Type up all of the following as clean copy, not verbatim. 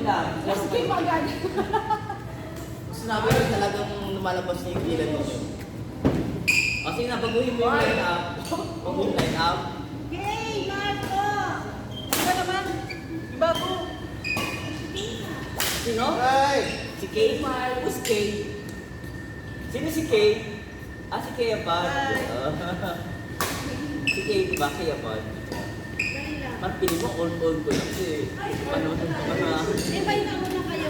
lang. Last game agad. Sinabi ko talagang lumalabas na yung bilan ninyo. Kasi nabaguhin mo yung line up. Pag yung line up. Hey, Marco! Ano naman? Ibago. Sino? Ay! Si Kay? Who's Kay? Sino si Kay? Ah, si Kay Abad. Si Kay, di ba? Kay Abad. Parang piling mo, all-all ko lang kasi. Ano? Invite na muna kayo.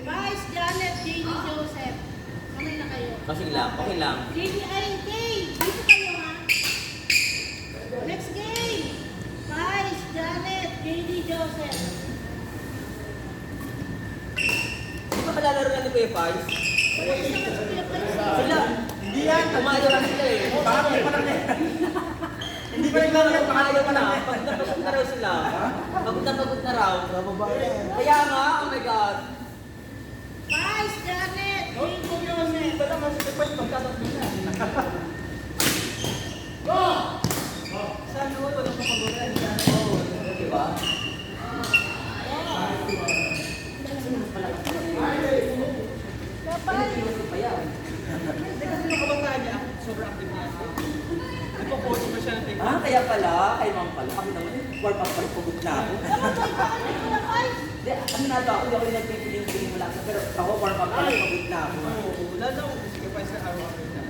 Vice, Janet, JD, Joseph. Kamay na kayo. Kasi lang, okay lang. JD, ay, Kay! Dito kayo ha. Next game. Vice, Janet, JD, Joseph. Di ba kalalaro na ni Kuya Pais? Sila, Hindi yan! umayo na sila eh. Bakit pa lang yan? Hindi pa rin lang yan, Umayo na. Pagod na pagod na raw sila. Pagod na raw. Kaya nga, oh my God. Vice, Janet, JD, Joseph. Wala nga si Kuya Pais, magtatakbo na. Saan mo? Walang kapaguran. Oo, di ba? Hindi kasi nung kabataan niya, sobrang active niya. Ipo-coach mo siya ng technique. Ah, kaya pala, kay ma'am pala. Kami naman, warm up pa rin, pagod na ako. Hindi, aminado ako, hindi ako yung nagpipiling-piling mo lang. Pero ako, warm up pa rin, pagod na ako. Oo, lalo ako sige pa sa araw-araw niya.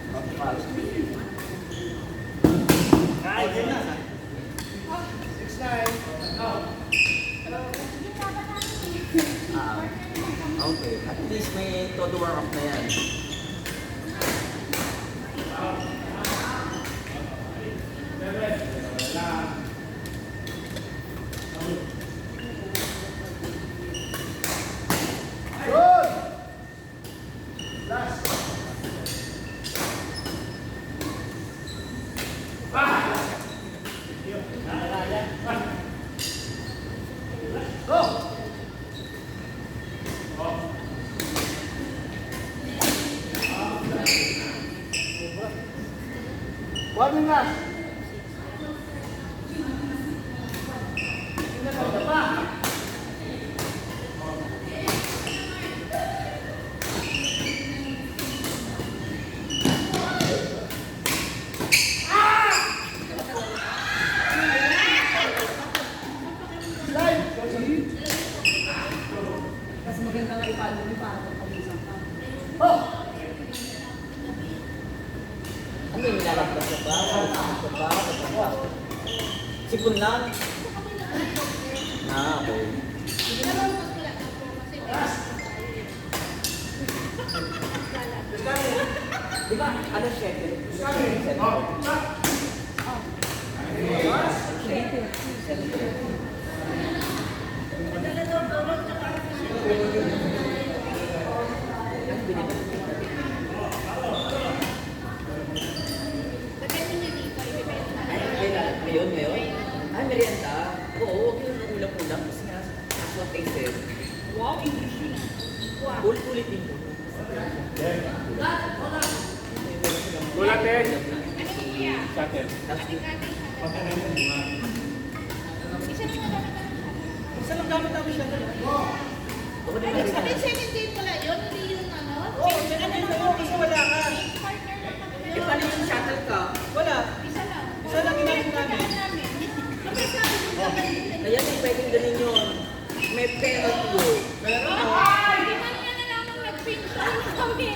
Ay, yun na. 6-9. Ah, okay. At least may todo warm up na yan. Good! Last. Go! Warning na! Mas maganda nga ipalo ni Pato pag isang pa. Oh! Ano yung nilalagpas sa ba? Sa ba? Sipon lang. Ah, okay. Di ba, ano siya? Ngayon? Ay, merienda. Oo, huwag yung ulam-ulam. Kasi nga, as what they said. Wow, English yun. Wow. Ulit-ulit din po. Gulat eh! Tapos, Isa lang gamit namin siya doon. ako din Ay, na rin. 17 pala yun, hindi yun ano? Oo, siya lang kasi wala ka. Partner lang kami. Eh, paano yung shuttle ka? Wala. Isa lang. Isa lang ginamit namin. Kapag sabi mo sa Kaya hindi pwedeng ganin yun. May penalty yun. Meron Ay, ako. di man nga na lang nag-pinch kami. Kami.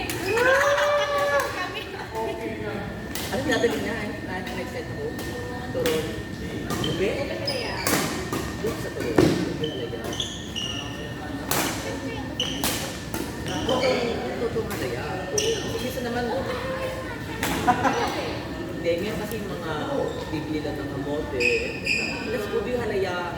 Ano pinadali niya? Ano nag-set mo? Turon. Lube? Lube sa turon. Lube talaga. Totoo nga na yan. Isa naman, hindi, ngayon kasi yung mga bibili lang ng kamote. Let's go yung halaya.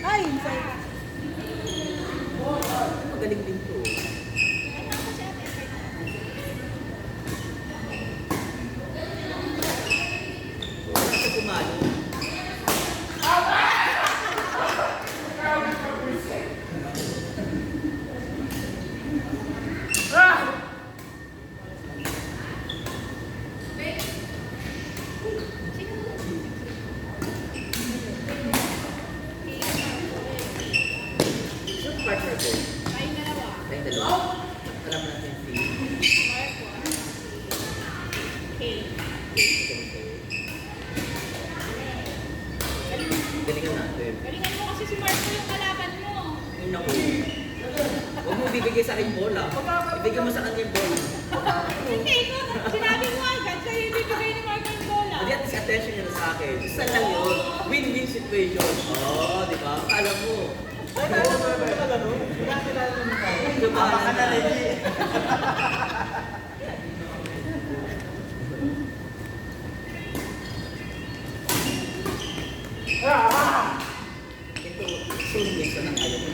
Ay, sorry. magaling din to. Ano ako si Ate Esther na? Wala siya pumalo. Sino partner ko? Tayong dalawa. Tayong dalawa. Alam natin si... Marco. Okay. Galingan natin. Galingan mo kasi si Marco yung kalaban mo. Yung naku. Huwag mo bibigay sa akin bola. Ibigay mo sa kanya yung bola. Hindi ko. Sinabi mo agad sa'yo ibibigay ni Marco yung bola. Hindi at least attention niya na sa akin. Isa lang yun. Win-win situation. Oo, di ba? Akala mo. Ay, naalala mo ba yung kalaro? Kinakilala mo tayo. Lumahan Baka na Reggie. Ito, soon minsan ang ayaw mo.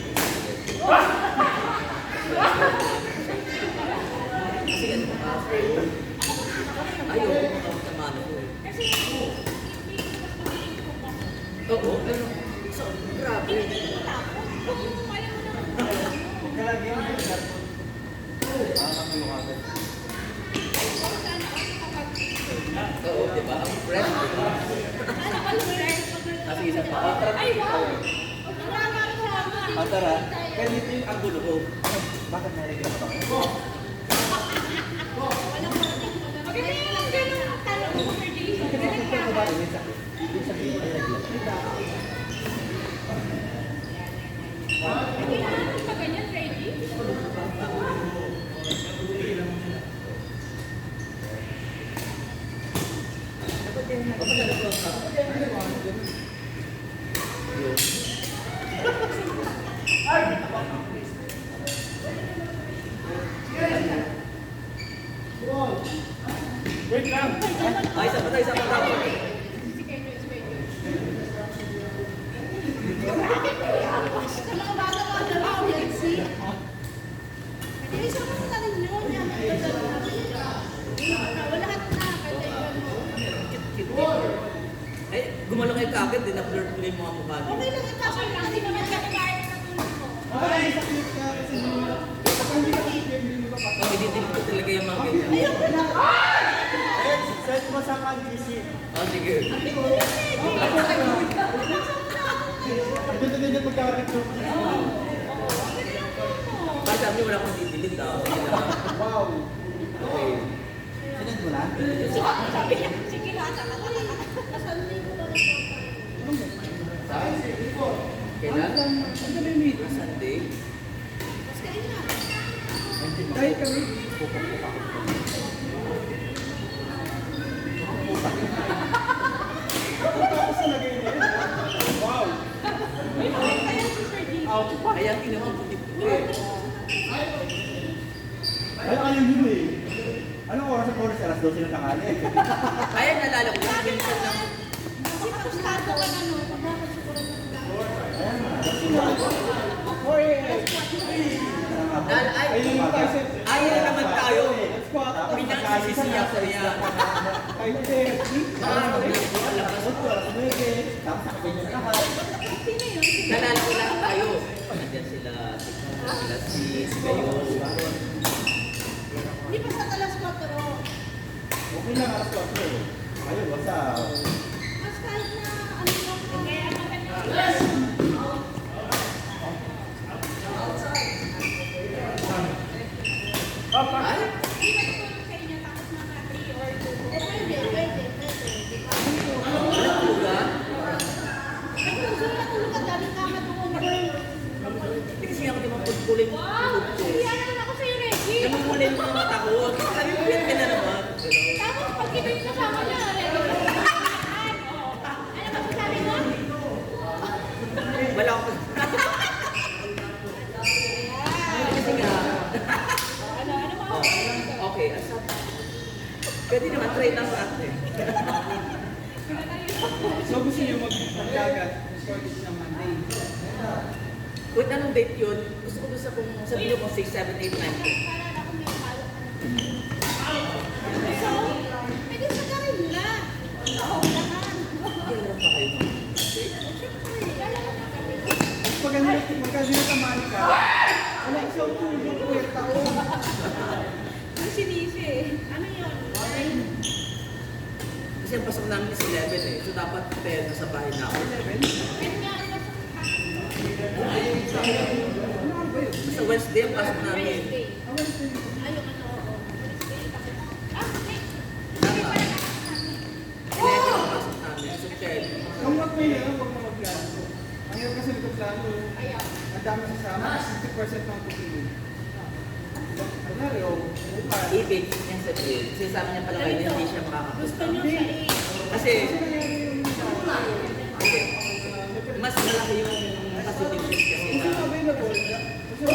Kasi ano pa, ayaw ko makakamano ko eh. Kasi hindi ko mas mag-iimpong ako. Oo, pero so, grabe. Hindi ko tapos. Kung alam mo naman kung ano. Kalagyan mo yung chat. Yung agad. Kung saan ako nakapag-iipon. Oo, di ba? Ang friend, di ba? Ano ka lumayan? Kasi isa pa. Ay, wow! Maraming salamat. Tara. Ganito yung ang gulo ko. Bakit nalagyan mo ba? Maganda yung lang ganun ang tanong mo for Jason. Ganun ka. Ibig sabihin nalagyan. Kailangan pa ganyan, Reggie? Wait lang. Ay, isa pa tayo, isa pa tayo. Sa mga bata mga dalawa, let's see. Bilisan mo sa ninyo. Wala lahat na. Kaya mo. Ay, gumalaw kayo kagad, din na-blur ko na yung mga mukha niyo. Okay lang ipasok lang. Hindi naman kami kahit na tulog mo. Ang ididilip ko talaga yung mga ganyan. Ayoko na. Set mo sa pag-GC. Oh, sige. Dito din yung pagkakaroon. Kasi sabi niyo wala akong didilit ah. Sige na. Wow. Okay. Sinend mo na? Sabi niya, sige lang. Nasanay ko lang ito. Kailan? Ang gabi meet. Sunday. Mas kain na. Kahit kami. Wow. May mga kaya si Sir G. Kaya tinawag ko dito eh. Kaya kayo yun eh. Anong oras ang oras? Alas 12 ng tanghali. Kaya nalala ko, minsan lang. Kasi pagstado ka na nun, dapat siguro Ayaw naman tayo. Pinagsisisiya ko yan. Nalala ko lang tayo. Nandiyan sila, si Gayo. Hindi pa sa alas 4. Okay lang, alas 4. Ayun, basta. Mas kahit na ano lang po. Kaya Ay, hindi ba tutulong sa inyo tapos mga 3 or 2? Pwede. walang lugar. Ay, kung gusto na tulog ang daming kama doon. Hindi kasi ako di mapagpulin yung Wow! tulog ko. Kaya naman ako sa'yo, Reggie. Namumula yung mga mata ko. Sabi ko, yan ka na naman. Tapos pag iba yung kasama niya, Reggie. Ano ba sasabi mo? Wala ako. Kasi nga, Ano ba? okay, asa. Pwede naman, try lang sa atin. So gusto niyo mag-gagat before this na Monday? Pwede anong date yun? Gusto ko gusto kung sabihin ko kung 6, 7, 8, 9. Para ako may palo. So, pwede sa garin na. Oo, lahat. Kailan pa kayo ng date? Pagka sinasamahan ka, wala siyang tulong po yung taon. Ang sinisi eh. Ano yun? Kasi ang pasok namin is 11 eh. So dapat 10 sa bahay na ako. 11? Yan nga ang Sa Wednesday ang pasok namin. Wednesday. Ayun, ano, oo. Wednesday. Ah, okay. Tama. 11 ang pasok namin. So 10. Kung wag mo yun, wag mo magplano. Ang hirap kasi magplano. Ayaw. Ang dami sasama, 60% ng pupili. Kunwari, bukas. Ibig niya sabihin. Kasi sabi niya pala kayo, hindi siya Gusto makakapunta. nyo sa A. Kasi Kasi nangyari yung okay, mas malaki yung positive shift kasi Kasi na. available. Kasi Pwede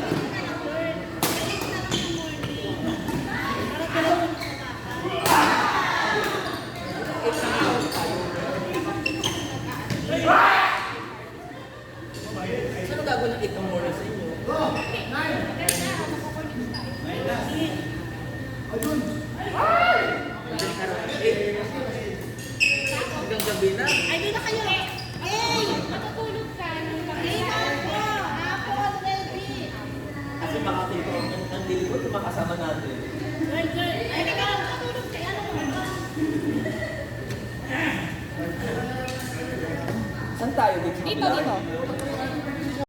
ko na lang, Lord. Pwede ko na lang ng morning. Para dalawang Saan gagawin ng 8 ng morning sa inyo? Madaling araw ng 8. Hanggang gabi na. Ay, di na kayo. Hey! Matutulog ka. Hey, ako. Ako already. Kasi makakita ng dilipot yung makasama natin. Girl, girl. Ay, di ka matutulog kay ano mo. Saan tayo dito? Dito, dito.